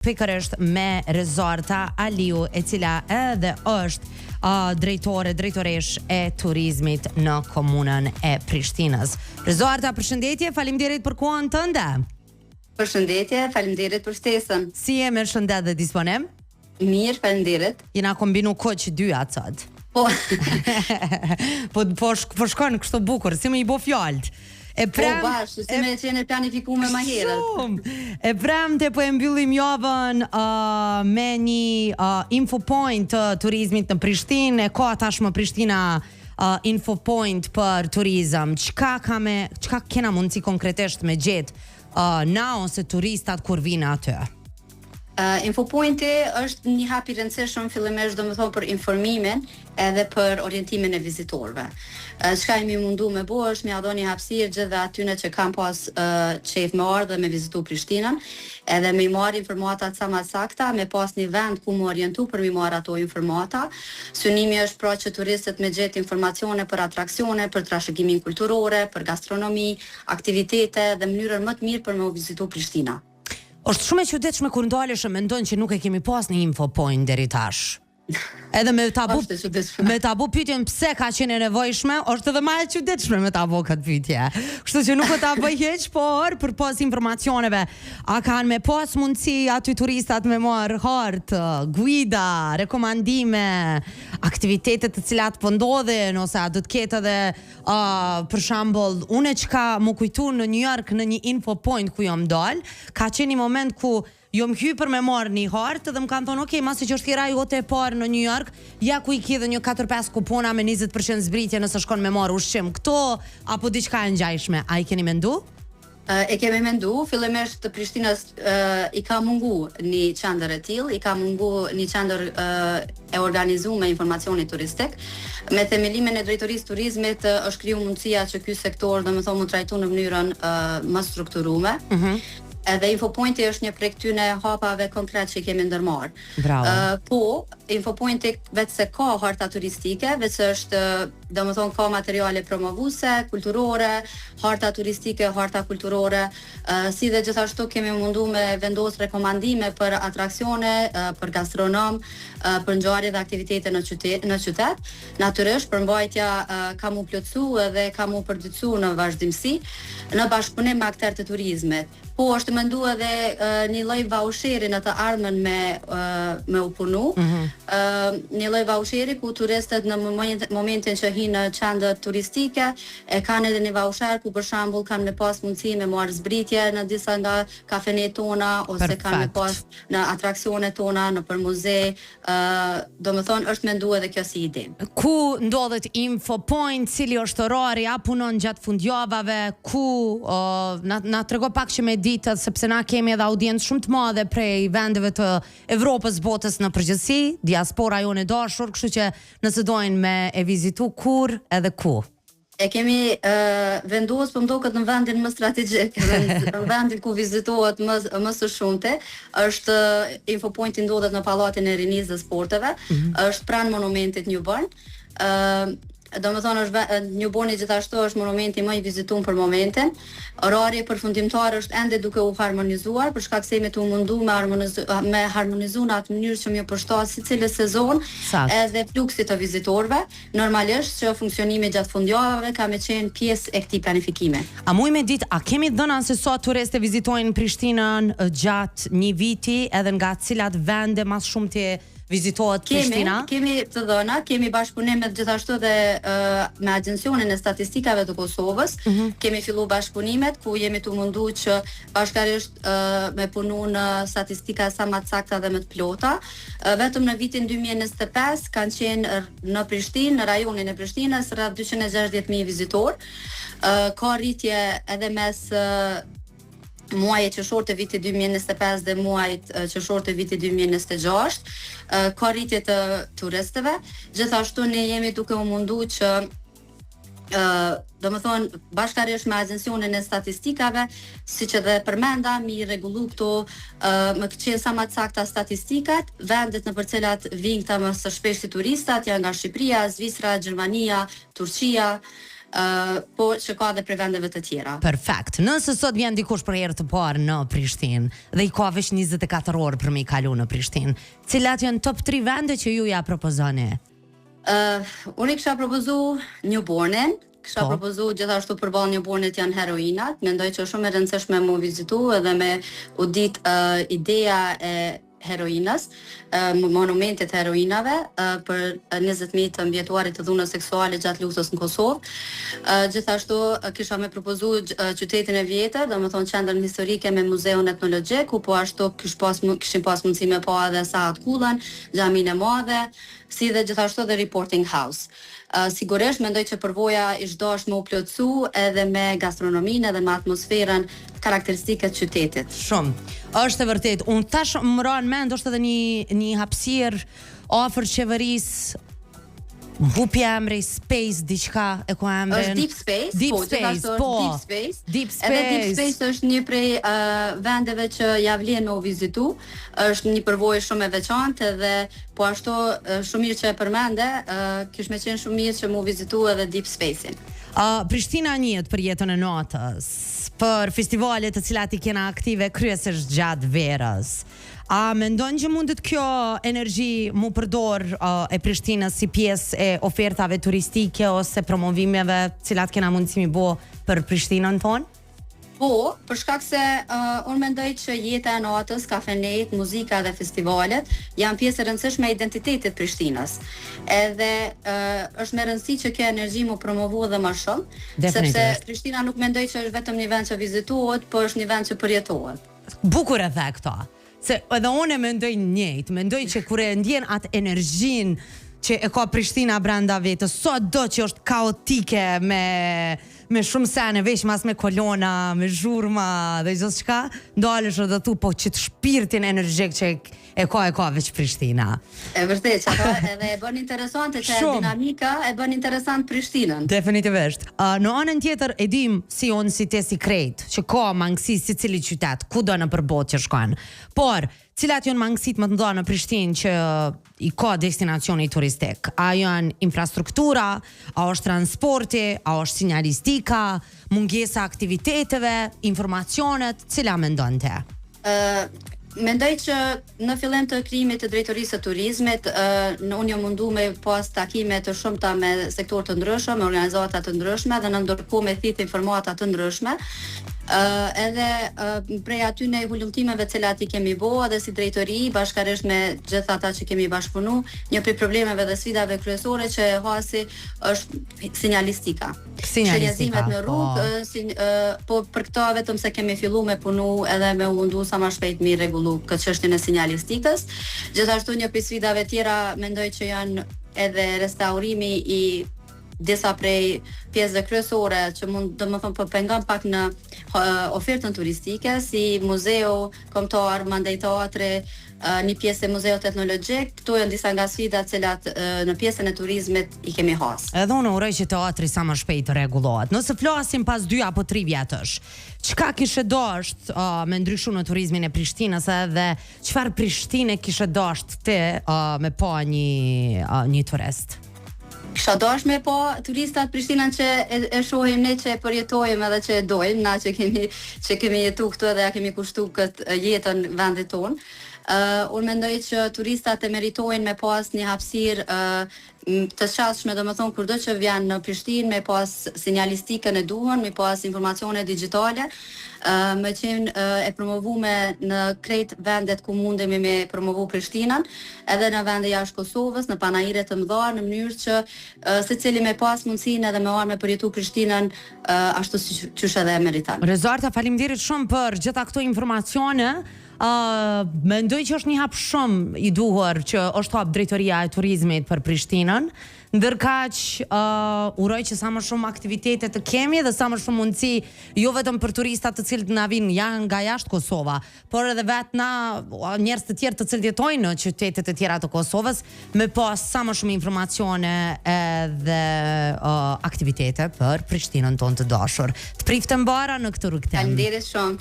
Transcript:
pikërisht me Rezorta Aliu, e cila edhe është drejtoresh e turizmit në komunën e Prishtinës. Rezorta, përshëndetje, faleminderit për kohën tënde. Përshëndetje, faleminderit për ftesën. Si je, mirëshëndet dhe disponim? Mirë, faleminderit. Jena kombinu koq dyja sot. Po. po shkon kështu bukur, si më i bo fjallët. Po bashkë, si me qenë planifikume ma herët. E premte po e mbyllim javën me një infopoint të turizmit në Prishtinë, ka tashmë Prishtina infopoint për turizëm. Çka kena mundësi konkretisht me gjetë na ose turistat kur vinë aty? Infopointi është një hap i rëndësishëm fillimisht domethënë për informimin edhe për orientimin e vizitorëve. Çka jemi mundu me bo është me ia dhënë hapësirë gjithë atyre që kanë pas çejf me ardhë me vizitu Prishtinën, edhe me marrë informata sa më sakta, me pas një vend ku më orientu për me marrë ato informata. Synimi është pra që turistët me gjetë informacione për atraksione, për trashëgimin kulturore, për gastronomi, aktivitete dhe mënyrën më të mirë për me u vizitu Prishtina. Është shumë e çuditshme kur ndalesh e mendon që nuk e kemi pas një infopoint deri tash. Edhe me ta bu pyetjen pse ka qenë e nevojshme, është edhe më e çuditshme me ta bu këtë pyetje. Kështu që nuk do ta bëj hiç, por për pas informacioneve, a kanë me pas mundësi aty turistat me marr hartë, guida, rekomandime, aktivitete të cilat po ndodhin, ose a do të ketë edhe për shembull, unë çka më kujtu në New York në një infopoint ku jam dal, ka qenë një moment ku jom hyper me marrë një hartë dhe më kanë thonë, okej, masi që është hira jote e parë në New York, ja ku i kidhe një 4-5 kupona me 20% zbritje nëse shkon me marrë ushqim këto, apo diçka e ngjajshme. A i keni mendu? E kemi mendu, fillimisht të Prishtinës i ka mungu një qendër e tillë, i ka mungu një qendër e organizuar me informacioni turistik. Me themelimin e drejtorisë turizmit është kriju mundësia që ky sektor domethënë mund trajtu në mënyrën më strukturuar. Edhe infopointi është një prej këtyre hapave konkret që kemi ndërmarr. Po, infopointi vetë se ka harta turistike, vetë se është domethënë ka materiale promovuese, kulturore, harta turistike, harta kulturore, si dhe gjithashtu kemi mundu me vendos rekomandime për atraksione, për gastronom, për ngjarje dhe aktivitete në qytet. Natyrisht përmbajtja ka mu plotsu edhe ka mu përditsu në vazhdimsi në bashkëpunim me aktorët e turizmit. Po është mendu edhe një lloj vaucheri në të ardhmen me u punu, një lloj vaucheri ku turistët në momentin që hinë në qendër turistike e kanë edhe një vaucher ku për shembull kanë me pas mundësi me marrë zbritje në disa nga kafenet tona ose kanë me pas në atraksione tona, në për muze, domethënë është mendu edhe kjo si ide. Ku ndodhet infopoint, cili është orari, a punon gjatë fundjavave, ku na trego pak që me ditë, sepse na kemi edhe audiencë shumë të madhe prej vendeve të Evropës, botës në përgjithësi, diaspora jonë e dashur, kështu që nëse dojnë me e vizitu kur edhe ku. E kemi vendosur po mdoket në vendin më strategjik, në vendin ku vizitohet më së shumti, është infopointi ndodhet në Pallatin e Rinisë dhe Sporteve, është pranë monumentit New Bern. Domethënë është New Bern gjithashtu është monumenti më i vizituar për momentin. Orari përfundimtar është ende duke u harmonizuar, për shkak se jemi të mundu me harmonizuar në atë mënyrë që më përshtat secili sezon edhe fluksi të vizitorëve. Normalisht që funksionimi gjatë fundjavave ka me qenë pjesë e këtij planifikimi. A muj me ditë, a kemi dhëna se sa turistë vizitojnë Prishtinën gjatë një viti, edhe nga cilat vende mas shumti vizitohet Prishtina? Kemi të dhëna, kemi bashkëpunim gjithashtu dhe me Agjencionin e Statistikave të Kosovës. Kemi fillu bashkëpunimet ku jemi të mundu që bashkarisht me punu në statistika sa më të sakta dhe më të plota. Vetëm në vitin 2025 kanë qenë në Prishtinë, në rajonin e Prishtinës, rreth 260.000 vizitor. Ka rritje edhe mes muajit qershor të vitit 2025 dhe muajit qershor të vitit 2026, ka rritje të turistëve. Gjithashtu ne jemi duke u mundu që domethënë bashkërisht me Agjencionin e Statistikave, siç edhe përmenda, mi rregullu këto më qenë sa më të sakta statistikat, vendet në për cilat vijnë këta më së shpeshti turistat janë nga Shqipëria, Zvicra, Gjermania, Turqia, po që ka dhe për vendeve të tjera. Perfekt. Nëse sot vjen dikush për herë të parë në Prishtinë dhe i ka veç 24 orë për me i kalu në Prishtinë, cilat janë top 3 vende që ju ja propozoni? Unë i kisha propozu Newbornin, kisha propozu gjithashtu përballë Newbornit janë heroinat, mendoj që është shumë e rëndësishme mu vizitu edhe me u ditë ideja e heroinës, monumentet heroinave për 20.000 të mbjetuarit të dhunës seksuale gjatë luftës në Kosovë. Gjithashtu kisha me propozu qytetin e vjetër, domethënë qendrën historike me muzeun etnologjik, ku po ashtu kishim pas mundësi me pa edhe Sahat Kullën, xhamin e madhe, si dhe gjithashtu dhe Reporting House. Sigurisht mendoj që përvoja ish dash me u plotësu edhe me gastronominë edhe me atmosferën karakteristike të qytetit. Shumë. Është e vërtet. Unë tash më ran mend është edhe një hapësirë afër qeverisë. Hupi emri Space diçka e ku emrin? Është Deep Space. Deep po, Space, po. Deep Space. Deep Space. Edhe Deep Space është një prej vendeve që ja vlen me u vizitu. Është një përvojë shumë e veçantë edhe po ashtu shumë mirë që e përmende, kish me qenë shumë mirë që mu vizitu edhe Deep Space-in. Prishtina njihet për jetën e natës, për festivalet të cilat i kena aktive kryesisht gjatë verës. A mendon që mundet kjo energji mu përdor e Prishtinës si pjesë e ofertave turistike ose promovimeve cilat kena mundësi mi bo për Prishtinën tonë? Po, për shkak se unë mendoj që jeta e natës, kafenet, muzika dhe festivalet janë pjesë e rëndësishme e identitetit Prishtinës. Edhe është me rëndësi që kjo energji mu promovu edhe më shumë, sepse Prishtina nuk mendoj që është vetëm një vend që vizitohet, por është një vend që përjetohet. Bukur e the këto. Se edhe unë mendoj njëjtë, mendoj që kur e ndjen atë energjin që e ka Prishtina brenda vetës, sado që është kaotike me shumë sene, veç mas me kolona, me zhurma dhe gjithë shka, ndalesh edhe tu, po që të shpirtin energjik që e ka veç Prishtina. E vërtet, që ka edhe e bën interesante që dinamika e bën interesant Prishtinën. Definitivisht. Në anën tjetër e dim si unë si te si krejt, që ka mangësi si cili qytet, ku do në përbot që shkon. Por, cilat janë mangësit më të nda në Prishtinë që i ka destinacioni turistik? A janë infrastruktura, a është transporti, a është sinjalistika, mungesa aktiviteteve, informacionet, cila mendon te? Mendoj që në fillim të krijimit të drejtorisë së turizmit, unë jam mundu me pas takime të shumta me sektor të ndryshëm, me organizata të ndryshme dhe në ndërkohë me thith informata të ndryshme. Edhe prej aty në hulumtimeve të cilat i kemi bo edhe si drejtori bashkarisht me gjithë ata që kemi bashkëpunu, një prej problemeve dhe sfidave kryesore që hasi është sinjalistika. Shenjazimet në rrugë, po për këto vetëm se kemi fillu me punu edhe me mundu sa më shpejt mi rregullu këtë çështjen e sinjalistikës. Gjithashtu një prej sfidave tjera mendoj që janë edhe restaurimi i disa prej pjesëve kryesore që mund domethënë po pengon pak në ofertën turistike si muzeu kombëtar, mandej teatri, një pjesë e muzeut etnologjik. Këto janë disa nga sfidat cilat në pjesën e turizmit i kemi has. Edhe unë uroj që teatri sa më shpejt të rregullohet. Nëse flasim pas 2 apo 3 vjetësh, çka kishe dasht me ndryshu në turizmin e Prishtinës edhe çfarë Prishtinë kishe dasht ti me pa një turist? Kisha dash me po turistat Prishtinën që e shohim ne, që e përjetojmë edhe që e dojmë, na që kemi jetu këtu edhe ja kemi kushtu këtë jetën vendit tonë. Unë mendoj që turistat e meritojnë me pas një hapësirë të shashme, domethënë kurdo që vjen në Prishtinë, me pas sinjalistikën e duhur, me pas informacione digjitale, me qenë e promovume në krejt vendet ku mundemi me promovu Prishtinën, edhe në vende jashtë Kosovës, në panajire të mëdha, në mënyrë që secili me pas mundësinë edhe me marrë me përjetu Prishtinën ashtu siç edhe e meriton. Rezarta, faleminderit shumë për gjitha këto informacione. Mendoj që është një hap shumë i duhur që është hap drejtoria e turizmit për Prishtinën, ndërkaq uroj që sa më shumë aktivitete të kemi dhe sa më shumë mundësi jo vetëm për turistat të cilët na vinë janë nga jashtë Kosova, por edhe vetë na njerëz të tjerë të cilët jetojnë në qytetet e tjera të Kosovës, me pas sa më shumë informacione edhe aktivitete për Prishtinën tonë të dashur. Të priftem bara në këtë rrugë. Faleminderit shumë.